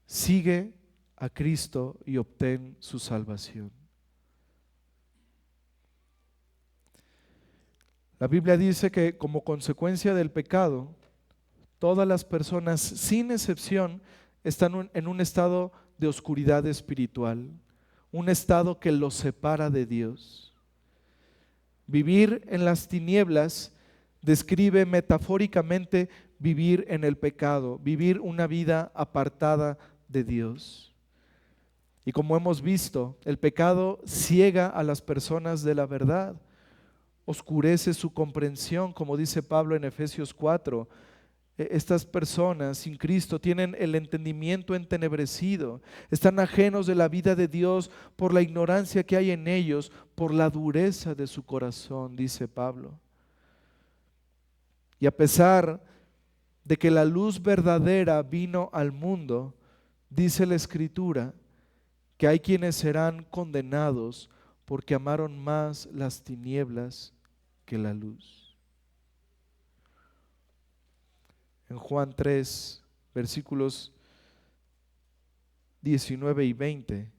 sigue a Cristo y obtén su salvación. La Biblia dice que como consecuencia del pecado, todas las personas, sin excepción, están en un estado de oscuridad espiritual, un estado que los separa de Dios. Vivir en las tinieblas describe metafóricamente vivir en el pecado, vivir una vida apartada de Dios. Y como hemos visto, el pecado ciega a las personas de la verdad, oscurece su comprensión, como dice Pablo en Efesios 4. Estas personas sin Cristo tienen el entendimiento entenebrecido, están ajenos de la vida de Dios por la ignorancia que hay en ellos, por la dureza de su corazón, dice Pablo. Y a pesar de que la luz verdadera vino al mundo, dice la Escritura que hay quienes serán condenados porque amaron más las tinieblas que la luz. En Juan 3, versículos 19 y 20,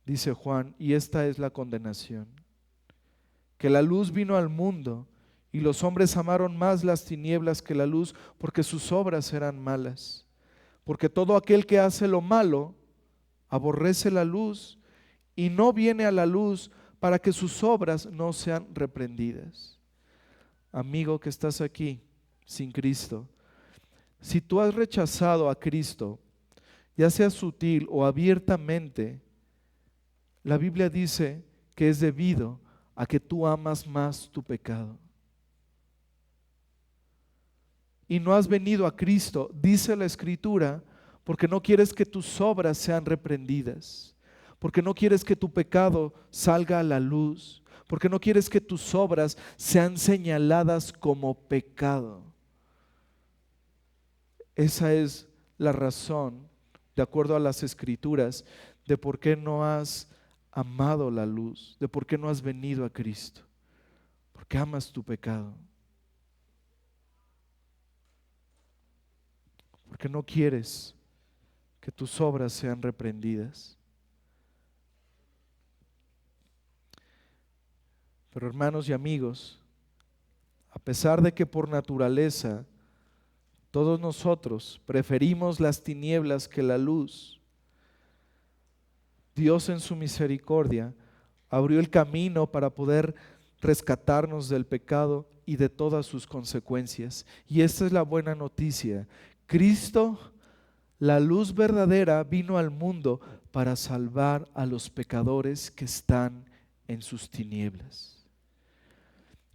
dice Juan: y esta es la condenación, que la luz vino al mundo y los hombres amaron más las tinieblas que la luz, porque sus obras eran malas. Porque todo aquel que hace lo malo aborrece la luz y no viene a la luz para que sus obras no sean reprendidas. Amigo que estás aquí sin Cristo, si tú has rechazado a Cristo, ya sea sutil o abiertamente, la Biblia dice que es debido a que tú amas más tu pecado. Y no has venido a Cristo, dice la Escritura, porque no quieres que tus obras sean reprendidas, porque no quieres que tu pecado salga a la luz, porque no quieres que tus obras sean señaladas como pecado. Esa es la razón, de acuerdo a las Escrituras, de por qué no has amado la luz, de por qué no has venido a Cristo, porque amas tu pecado, porque no quieres que tus obras sean reprendidas. Pero hermanos y amigos, a pesar de que por naturaleza todos nosotros preferimos las tinieblas que la luz, Dios en su misericordia abrió el camino para poder rescatarnos del pecado y de todas sus consecuencias. Y esta es la buena noticia: Cristo, la luz verdadera, vino al mundo para salvar a los pecadores que están en sus tinieblas.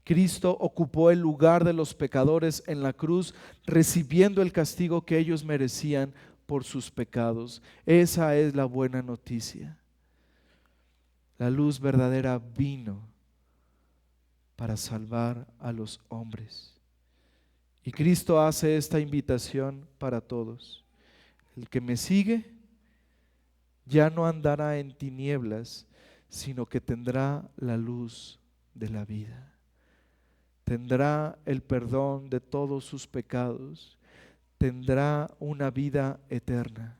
Cristo ocupó el lugar de los pecadores en la cruz, recibiendo el castigo que ellos merecían por sus pecados. Esa es la buena noticia. La luz verdadera vino para salvar a los hombres. Y Cristo hace esta invitación para todos. El que me sigue ya no andará en tinieblas, sino que tendrá la luz de la vida. Tendrá el perdón de todos sus pecados, tendrá una vida eterna.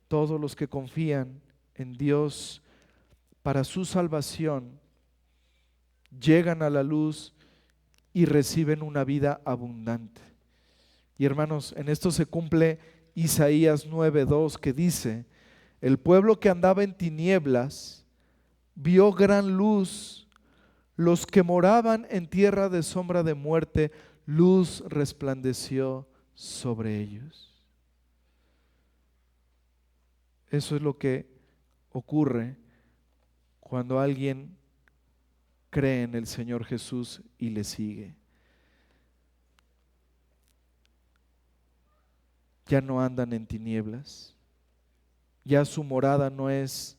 Todos los que confían en Dios para su salvación llegan a la luz y reciben una vida abundante. Y hermanos, en esto se cumple Isaías 9:2, que dice: el pueblo que andaba en tinieblas vio gran luz. Los que moraban en tierra de sombra de muerte, luz resplandeció sobre ellos. Eso es lo que ocurre cuando alguien cree en el Señor Jesús y le sigue. Ya no andan en tinieblas. Ya su morada no es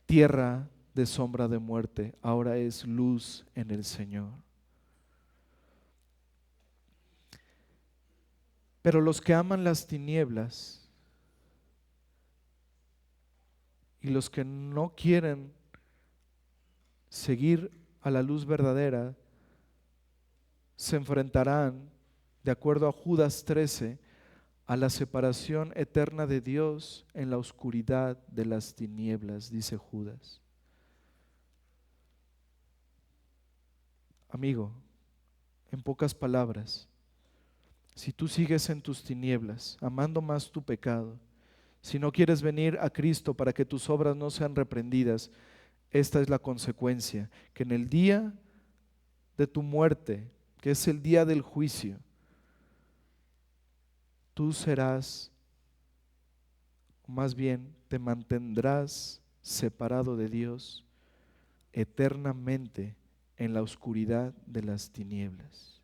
tierra de sombra de muerte, ahora es luz en el Señor. Pero los que aman las tinieblas y los que no quieren seguir a la luz verdadera se enfrentarán, de acuerdo a Judas 13, a la separación eterna de Dios en la oscuridad de las tinieblas, dice Judas. Amigo, en pocas palabras, si tú sigues en tus tinieblas, amando más tu pecado, si no quieres venir a Cristo para que tus obras no sean reprendidas, esta es la consecuencia: que en el día de tu muerte, que es el día del juicio, tú serás, o más bien te mantendrás separado de Dios eternamente en la oscuridad de las tinieblas.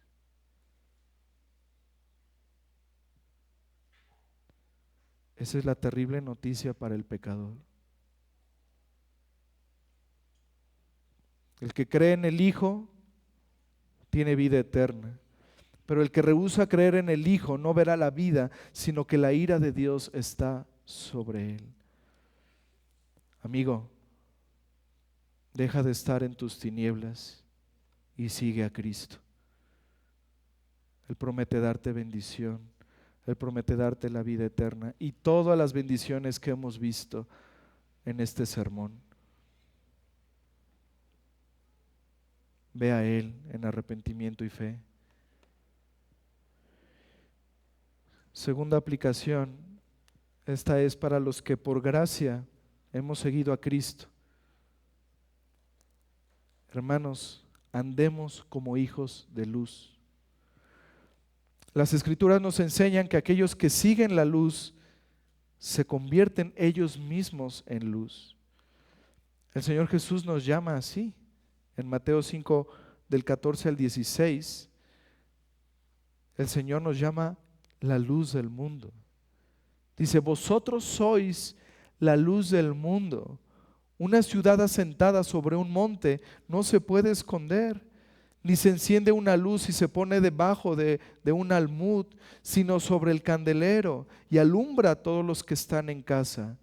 Esa es la terrible noticia para el pecador. El que cree en el Hijo tiene vida eterna, pero el que rehúsa creer en el Hijo no verá la vida, sino que la ira de Dios está sobre él. Amigo, deja de estar en tus tinieblas y sigue a Cristo. Él promete darte bendición, Él promete darte la vida eterna y todas las bendiciones que hemos visto en este sermón. Ve a Él en arrepentimiento y fe. Segunda aplicación, esta es para los que por gracia hemos seguido a Cristo. Hermanos, andemos como hijos de luz. Las Escrituras nos enseñan que aquellos que siguen la luz se convierten ellos mismos en luz. El Señor Jesús nos llama así. En Mateo 5, del 14 al 16, el Señor nos llama la luz del mundo. Dice: vosotros sois la luz del mundo. Una ciudad asentada sobre un monte no se puede esconder, ni se enciende una luz y se pone debajo de un almud, sino sobre el candelero, y alumbra a todos los que están en casa.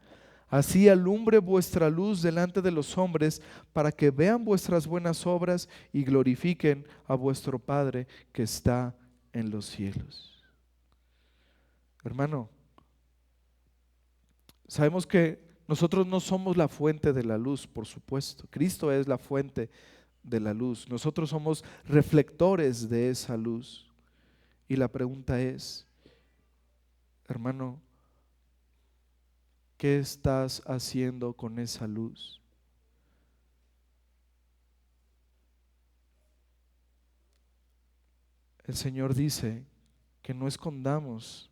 Así alumbre vuestra luz delante de los hombres, para que vean vuestras buenas obras y glorifiquen a vuestro Padre que está en los cielos. Hermano, sabemos que nosotros no somos la fuente de la luz, por supuesto. Cristo es la fuente de la luz. Nosotros somos reflectores de esa luz. Y la pregunta es, hermano, ¿qué estás haciendo con esa luz? El Señor dice que no escondamos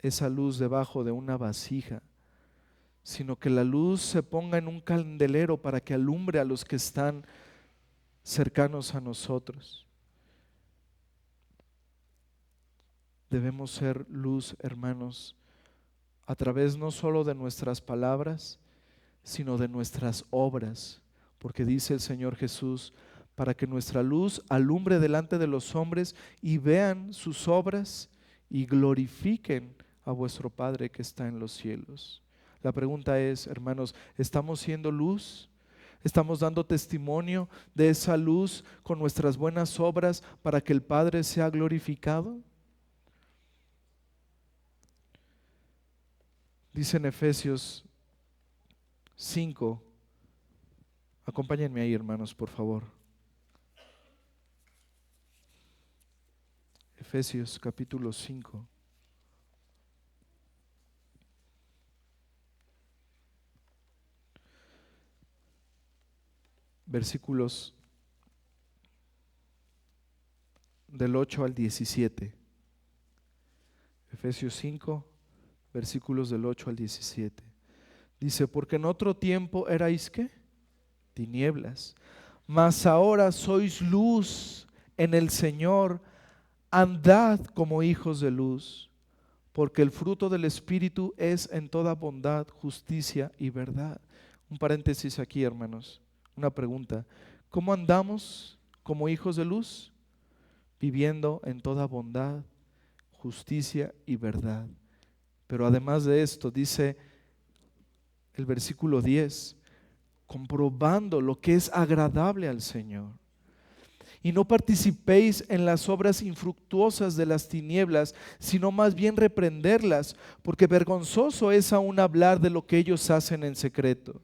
esa luz debajo de una vasija, sino que la luz se ponga en un candelero para que alumbre a los que están cercanos a nosotros. Debemos ser luz, hermanos, a través no solo de nuestras palabras, sino de nuestras obras, porque dice el Señor Jesús, para que nuestra luz alumbre delante de los hombres y vean sus obras y glorifiquen a vuestro Padre que está en los cielos. La pregunta es, hermanos, ¿estamos siendo luz? ¿Estamos dando testimonio de esa luz con nuestras buenas obras para que el Padre sea glorificado? Dice en Efesios 5, acompáñenme ahí, hermanos, por favor. Efesios capítulo 5. Versículos del 8 al 17. Efesios 5, versículos del 8 al 17. Dice, porque en otro tiempo erais ¿qué? Tinieblas, mas ahora sois luz en el Señor, andad como hijos de luz, porque el fruto del Espíritu es en toda bondad, justicia y verdad. Un paréntesis aquí, hermanos, una pregunta. ¿Cómo andamos como hijos de luz? Viviendo en toda bondad, justicia y verdad. Pero además de esto, dice el versículo 10, comprobando lo que es agradable al Señor. Y no participéis en las obras infructuosas de las tinieblas, sino más bien reprenderlas, porque vergonzoso es aún hablar de lo que ellos hacen en secreto.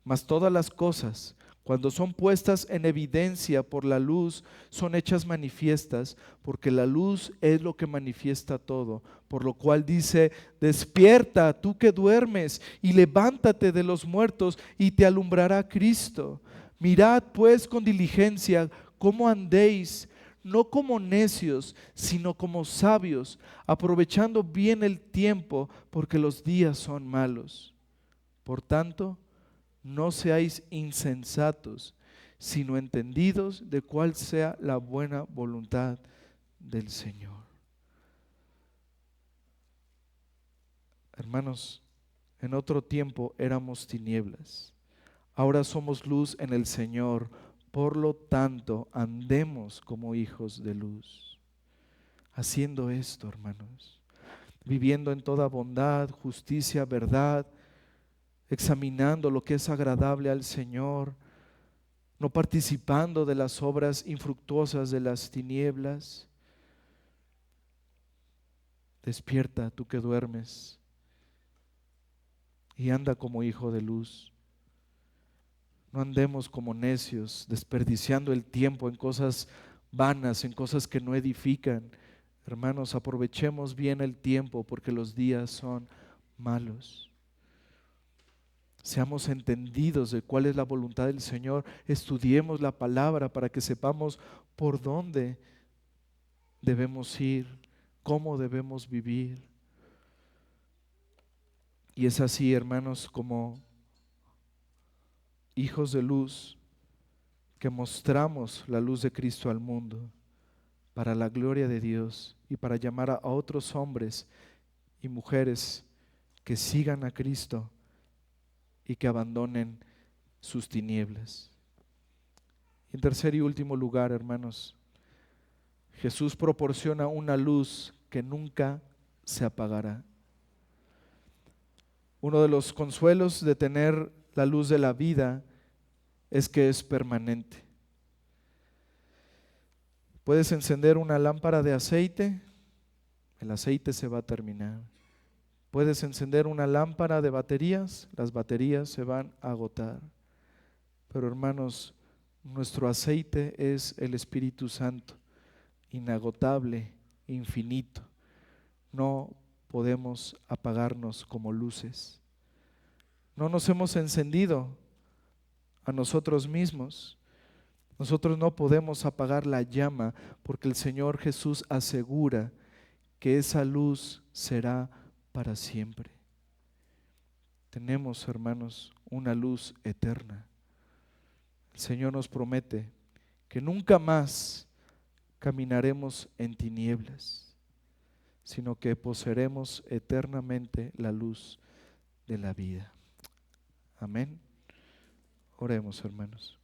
Mas todas las cosas, cuando son puestas en evidencia por la luz, son hechas manifiestas, porque la luz es lo que manifiesta todo. Por lo cual dice, despierta tú que duermes y levántate de los muertos y te alumbrará Cristo. Mirad pues con diligencia cómo andéis, no como necios, sino como sabios, aprovechando bien el tiempo, porque los días son malos. Por tanto, no seáis insensatos, sino entendidos de cuál sea la buena voluntad del Señor. Hermanos, en otro tiempo éramos tinieblas, ahora somos luz en el Señor, por lo tanto andemos como hijos de luz. Haciendo esto, hermanos, viviendo en toda bondad, justicia, verdad, examinando lo que es agradable al Señor, no participando de las obras infructuosas de las tinieblas. Despierta tú que duermes y anda como hijo de luz. No andemos como necios, desperdiciando el tiempo en cosas vanas, en cosas que no edifican. Hermanos, aprovechemos bien el tiempo porque los días son malos. Seamos entendidos de cuál es la voluntad del Señor. Estudiemos la palabra para que sepamos por dónde debemos ir, cómo debemos vivir. Y es así, hermanos, como hijos de luz, que mostramos la luz de Cristo al mundo para la gloria de Dios y para llamar a otros hombres y mujeres que sigan a Cristo y que abandonen sus tinieblas. En tercer y último lugar, hermanos, Jesús proporciona una luz que nunca se apagará. Uno de los consuelos de tener la luz de la vida es que es permanente. Puedes encender una lámpara de aceite, el aceite se va a terminar. Puedes encender una lámpara de baterías, las baterías se van a agotar. Pero hermanos, nuestro aceite es el Espíritu Santo, inagotable, infinito. No podemos apagarnos como luces. No nos hemos encendido a nosotros mismos. Nosotros no podemos apagar la llama porque el Señor Jesús asegura que esa luz será para siempre. Tenemos, hermanos, una luz eterna. El Señor nos promete que nunca más caminaremos en tinieblas, sino que poseeremos eternamente la luz de la vida. Amén. Oremos, hermanos.